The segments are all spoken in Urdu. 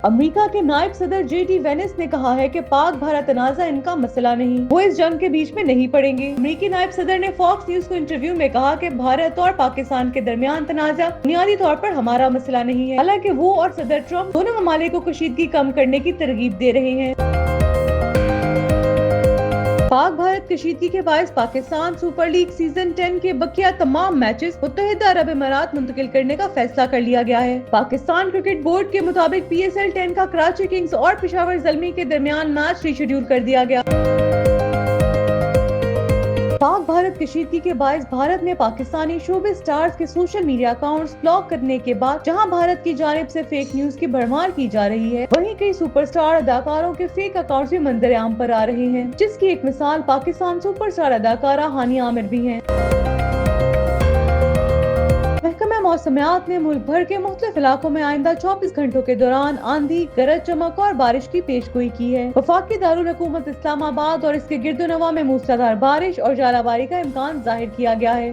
امریکا کے نائب صدر JD وینس نے کہا ہے کہ پاک بھارت تنازع ان کا مسئلہ نہیں، وہ اس جنگ کے بیچ میں نہیں پڑیں گے۔ امریکی نائب صدر نے فاکس نیوز کو انٹرویو میں کہا کہ بھارت اور پاکستان کے درمیان تنازع بنیادی طور پر ہمارا مسئلہ نہیں ہے، حالانکہ وہ اور صدر ٹرمپ دونوں ممالک کو کشیدگی کم کرنے کی ترغیب دے رہے ہیں۔ پاک بھارت کشیدگی کے باعث پاکستان سپر لیگ سیزن 10 کے بقیہ تمام میچز متحدہ عرب امارات منتقل کرنے کا فیصلہ کر لیا گیا ہے۔ پاکستان کرکٹ بورڈ کے مطابق PSL 10 کا کراچی کنگز اور پشاور زلمی کے درمیان میچ ری شیڈول کر دیا گیا۔ پاک بھارت کشیدگی کے باعث بھارت میں پاکستانی شوبز اسٹارز کے سوشل میڈیا اکاؤنٹس بلاک کرنے کے بعد جہاں بھارت کی جانب سے فیک نیوز کی بھرمار کی جا رہی ہے، وہیں کئی سپر اسٹار اداکاروں کے فیک اکاؤنٹس بھی منظر عام پر آ رہے ہیں، جس کی ایک مثال پاکستان سپر اسٹار اداکارہ ہانیہ عامر بھی ہیں۔ محکمہ موسمیات نے ملک بھر کے مختلف علاقوں میں آئندہ 24 گھنٹوں کے دوران آندھی، گرج چمک اور بارش کی پیش گوئی کی ہے۔ وفاقی دارالحکومت اسلام آباد اور اس کے گرد و نواح میں موسلادھار بارش اور ژالہ باری کا امکان ظاہر کیا گیا ہے۔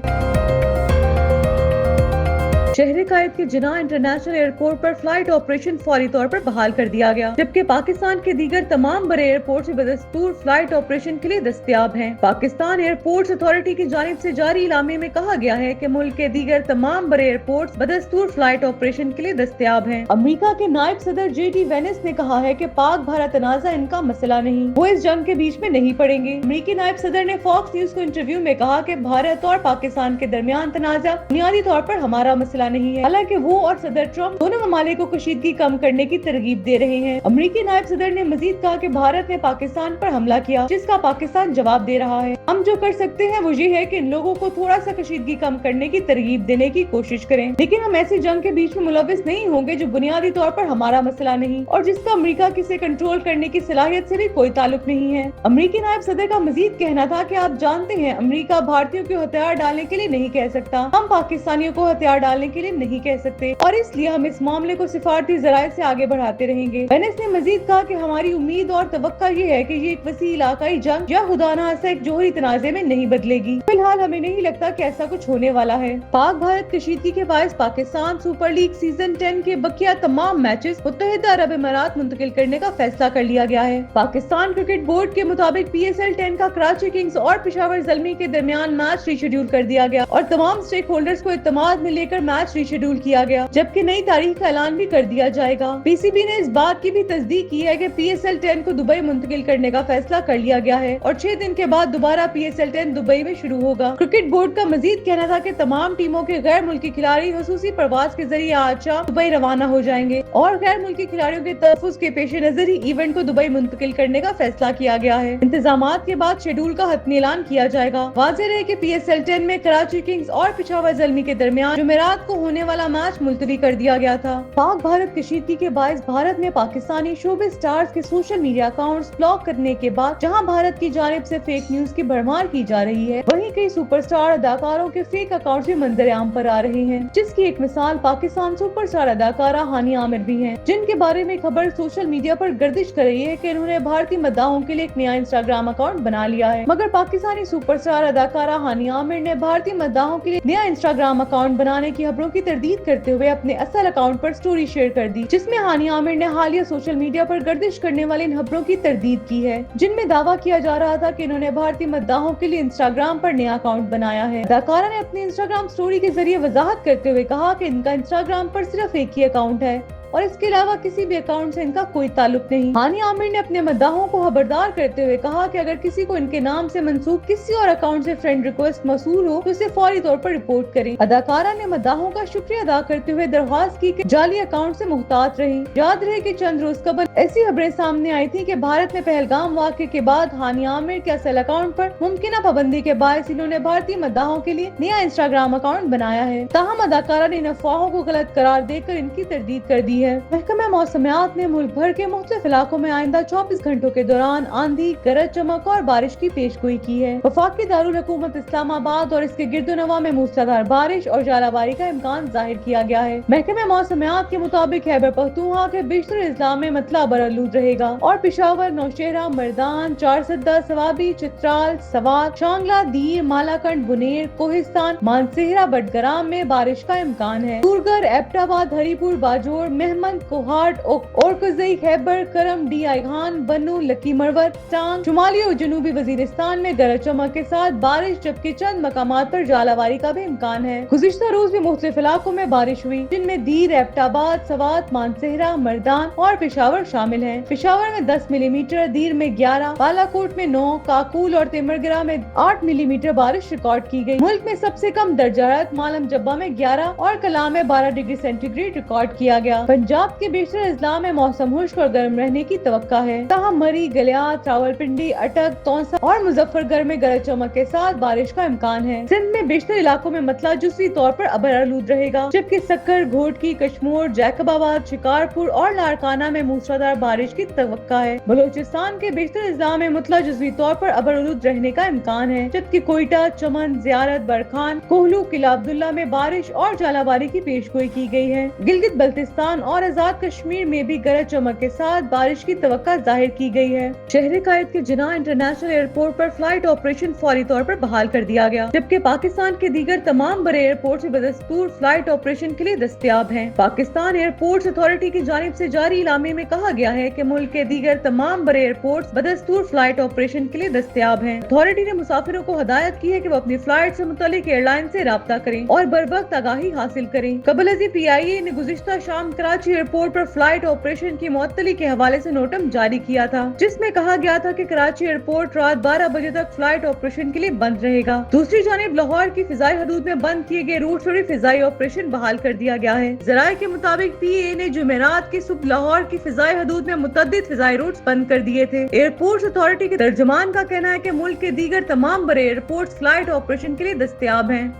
شہر قائد کے جناح انٹرنیشنل ایئرپورٹ پر فلائٹ آپریشن فوری طور پر بحال کر دیا گیا، جبکہ پاکستان کے دیگر تمام بڑے ایئرپورٹ بدستور فلائٹ آپریشن کے لیے دستیاب ہیں۔ پاکستان ایئرپورٹس اتھارٹی کی جانب سے جاری اعلامیے میں کہا گیا ہے کہ ملک کے دیگر تمام بڑے ایئرپورٹس بدستور فلائٹ آپریشن کے لیے دستیاب ہیں۔ امریکا کے نائب صدر JD وینس نے کہا ہے کہ پاک بھارت تنازع ان کا مسئلہ نہیں، وہ اس جنگ کے بیچ میں نہیں پڑیں گے۔ امریکی نائب صدر نے فاکس نیوز کو انٹرویو میں کہا کہ بھارت اور پاکستان کے درمیان تنازع بنیادی طور پر ہمارا مسئلہ نہیں ہے، حالانکہ وہ اور صدر ٹرمپ دونوں ممالک کو کشیدگی کم کرنے کی ترغیب دے رہے ہیں۔ امریکی نائب صدر نے مزید کہا کہ بھارت نے پاکستان پر حملہ کیا، جس کا پاکستان جواب دے رہا ہے۔ ہم جو کر سکتے ہیں وہ یہ ہے کہ ان لوگوں کو تھوڑا سا کشیدگی کم کرنے کی ترغیب دینے کی کوشش کریں، لیکن ہم ایسی جنگ کے بیچ میں ملوث نہیں ہوں گے جو بنیادی طور پر ہمارا مسئلہ نہیں اور جس کا امریکہ سے کنٹرول کرنے کی صلاحیت سے بھی کوئی تعلق نہیں ہے۔ امریکی نائب صدر کا مزید کہنا تھا کہ آپ جانتے ہیں امریکہ بھارتیوں کو ہتھیار ڈالنے کے لیے نہیں کہہ سکتا، ہم پاکستانیوں کو ہتھیار ڈالنے کے لیے نہیں کہہ سکتے، اور اس لیے ہم اس معاملے کو سفارتی ذرائع سے آگے بڑھاتے رہیں گے۔ وینس نے مزید کہا کہ ہماری امید اور توقع یہ ہے کہ یہ ایک وسیع علاقائی جنگ یا خدا نہ خواستہ ایک جوہری تنازع میں نہیں بدلے گی۔ فی الحال ہمیں نہیں لگتا کہ ایسا کچھ ہونے والا ہے۔ پاک بھارت کشیدگی کے باعث پاکستان سپر لیگ سیزن 10 کے بقیہ تمام میچز متحدہ عرب امارات منتقل کرنے کا فیصلہ کر لیا گیا ہے۔ پاکستان کرکٹ بورڈ کے مطابق PSL 10 کا کراچی کنگز اور پشاور زلمی کے درمیان میچ ری شیڈول کر دیا گیا اور تمام اسٹیک ہولڈرز کو اعتماد میں لے کر میچ ری شیڈول کیا گیا، جبکہ نئی تاریخ کا اعلان بھی کر دیا جائے گا۔ PCB نے اس بات کی بھی تصدیق کی ہے کہ PSL 10 کو دبئی منتقل کرنے کا فیصلہ کر لیا گیا ہے اور 6 دن کے بعد دوبارہ PSL 10 دبئی میں شروع ہوگا۔ کرکٹ بورڈ کا مزید کہنا تھا کہ تمام ٹیموں کے غیر ملکی کھلاڑی خصوصی پرواز کے ذریعے آج شام دبئی روانہ ہو جائیں گے اور غیر ملکی کھلاڑیوں کے تحفظ کے پیش نظر ہی ایونٹ کو دبئی منتقل کرنے کا فیصلہ کیا گیا ہے۔ انتظامات کے بعد شیڈول کا حتمی اعلان کیا جائے گا۔ واضح رہے کہ PSL 10 میں کراچی کنگز اور پشاور زلمی کے درمیان جمعرات کو ہونے والا میچ ملتوی کر دیا گیا تھا۔ پاک بھارت کشیدگی کے باعث بھارت میں پاکستانی شوبز اسٹارز کے سوشل میڈیا اکاؤنٹس بلاک کرنے کے بعد جہاں بھارت کی جانب سے فیک نیوز کی بھرمار کی جا رہی ہے، وہیں کئی سپر اسٹار اداکاروں کے فیک اکاؤنٹس بھی منظر عام پر آ رہے ہیں، جس کی ایک مثال پاکستان سپر اسٹار اداکارہ ہانیہ عامر بھی ہیں، جن کے بارے میں خبر سوشل میڈیا پر گردش کر رہی ہے کہ انہوں نے بھارتی مداحوں کے لیے ایک نیا انسٹاگرام اکاؤنٹ بنا لیا ہے، مگر پاکستانی سپر اسٹار اداکارہ ہانیہ عامر نے بھارتی مداحوں کے لیے نیا انسٹاگرام اکاؤنٹ بنانے کی خبروں کی تردید کرتے ہوئے اپنے اصل اکاؤنٹ پر سٹوری شیئر کر دی، جس میں ہانیہ عامر نے حالیہ سوشل میڈیا پر گردش کرنے والے ان خبروں کی تردید کی ہے، جن میں دعویٰ کیا جا رہا تھا کہ انہوں نے بھارتی مداحوں کے لیے انسٹاگرام پر نیا اکاؤنٹ بنایا ہے۔ اداکارہ نے اپنی انسٹاگرام سٹوری کے ذریعے وضاحت کرتے ہوئے کہا کہ ان کا انسٹاگرام پر صرف ایک ہی اکاؤنٹ ہے اور اس کے علاوہ کسی بھی اکاؤنٹ سے ان کا کوئی تعلق نہیں۔ ہانیہ عامر نے اپنے مداحوں کو خبردار کرتے ہوئے کہا کہ اگر کسی کو ان کے نام سے منسوب کسی اور اکاؤنٹ سے فرینڈ ریکویسٹ موصول ہو تو اسے فوری طور پر رپورٹ کریں۔ اداکارہ نے مداحوں کا شکریہ ادا کرتے ہوئے درخواست کی کہ جعلی اکاؤنٹ سے محتاط رہیں۔ یاد رہے کہ چند روز قبل ایسی خبریں سامنے آئی تھی کہ بھارت میں پہلگام واقعے کے بعد ہانیہ عامر کے اصل اکاؤنٹ پر ممکنہ پابندی کے باعث انہوں نے بھارتی مداحوں کے لیے نیا انسٹاگرام اکاؤنٹ بنایا ہے، تاہم اداکارہ نے ان افواہوں کو غلط قرار دے کر ان کی تردید کر دی ہے۔ محکمہ موسمیات نے ملک بھر کے مختلف علاقوں میں آئندہ 24 گھنٹوں کے دوران آندھی، گرج چمک اور بارش کی پیش گوئی کی ہے۔ وفاقی دارالحکومت اسلام آباد اور اس کے گرد و نواح میں موسلادھار بارش اور ژالہ باری کا امکان ظاہر کیا گیا ہے۔ محکمہ موسمیات کے مطابق خیبر پختونخوا کے بیشتر اضلاع میں مطلع برآلود رہے گا اور پشاور، نوشہرہ، مردان، چارسدہ، سوابی، چترال، سوات، شانگلہ، دیر، مالاکنڈ، بنیر، کوہستان، مانسہرہ، بٹگرام میں بارش کا امکان ہے۔ سورگر، ایبٹ آباد، ہری پور، باجوڑ، مہمند، کوہاٹ، اورکزئی، خیبر، کرم، ڈی آئی خان، بنو، لکی مروت، ٹانگ، شمالی اور جنوبی وزیرستان میں گرج چمک کے ساتھ بارش، جبکہ چند مقامات پر ژالہ باری کا بھی امکان ہے۔ گزشتہ روز بھی مختلف علاقوں میں بارش ہوئی، جن میں دیر، ایبٹ آباد، سوات، مانسہرہ، مردان اور پشاور شامل ہیں۔ پشاور میں 10 ملی میٹر، دیر میں 11، بالا کوٹ میں 9، کاکول اور تیمرگرہ میں 8 ملی میٹر بارش ریکارڈ کی گئی۔ ملک میں سب سے کم درجہ حرارت مالم جبہ میں 11 اور کلاں میں 12 ڈگری سینٹی گریڈ ریکارڈ کیا گیا۔ پنجاب کے بیشتر اضلاع میں موسم خشک اور گرم رہنے کی توقع ہے، تاہم مری، گلیات، راولپنڈی، اٹک، تونسا اور مظفر گڑھ میں گرج چمک کے ساتھ بارش کا امکان ہے۔ سندھ میں بیشتر علاقوں میں مطلع جزوی طور پر ابر آلود رہے گا، جبکہ سکر، گھوٹکی، کشمور، جیکب آباد، شکارپور اور لاڑکانہ میں موسلادھار بارش کی توقع ہے۔ بلوچستان کے بیشتر اضلاع میں مطلع جزوی طور پر ابر آلود رہنے کا امکان ہے، جبکہ کوئٹہ، چمن، زیارت، برکھان، کوہلو، قلعہ عبداللہ میں بارش اور ژالہ باری کی پیش گوئی کی گئی ہے۔ گلگت بلتستان اور آزاد کشمیر میں بھی گرج چمک کے ساتھ بارش کی توقع ظاہر کی گئی ہے۔ شہر قائد کے جناح انٹرنیشنل ایئرپورٹ پر فلائٹ آپریشن فوری طور پر بحال کر دیا گیا، جبکہ پاکستان کے دیگر تمام بڑے ایئرپورٹ سے بدستور فلائٹ آپریشن کے لیے دستیاب ہیں۔ پاکستان ایئرپورٹس اتھارٹی کی جانب سے جاری اعلامیے میں کہا گیا ہے کہ ملک کے دیگر تمام بڑے ایئرپورٹس بدستور فلائٹ آپریشن کے لیے دستیاب ہیں۔ اتھارٹی نے مسافروں کو ہدایت کی ہے کہ وہ اپنی فلائٹ سے متعلق ایئر لائن سے رابطہ کریں اور بروقت آگاہی حاصل کریں۔ قبل ازیں پی آئی اے نے گزشتہ شام کراچی ایئرپورٹ پر فلائٹ آپریشن کی معطلی کے حوالے سے نوٹم جاری کیا تھا، جس میں کہا گیا تھا کہ کراچی ایئرپورٹ رات 12 بجے تک فلائٹ آپریشن کے لیے بند رہے گا۔ دوسری جانب لاہور کی فضائی حدود میں بند کیے گئے روٹ سے فضائی آپریشن بحال کر دیا گیا ہے۔ ذرائع کے مطابق پی اے نے جمعرات کی صبح لاہور کی فضائی حدود میں متعدد فضائی روٹس بند کر دیے تھے۔ ایئرپورٹس اتھارٹی کے ترجمان کا کہنا ہے کہ ملک کے دیگر تمام بڑے ایئرپورٹس فلائٹ آپریشن کے لیے دستیاب ہیں۔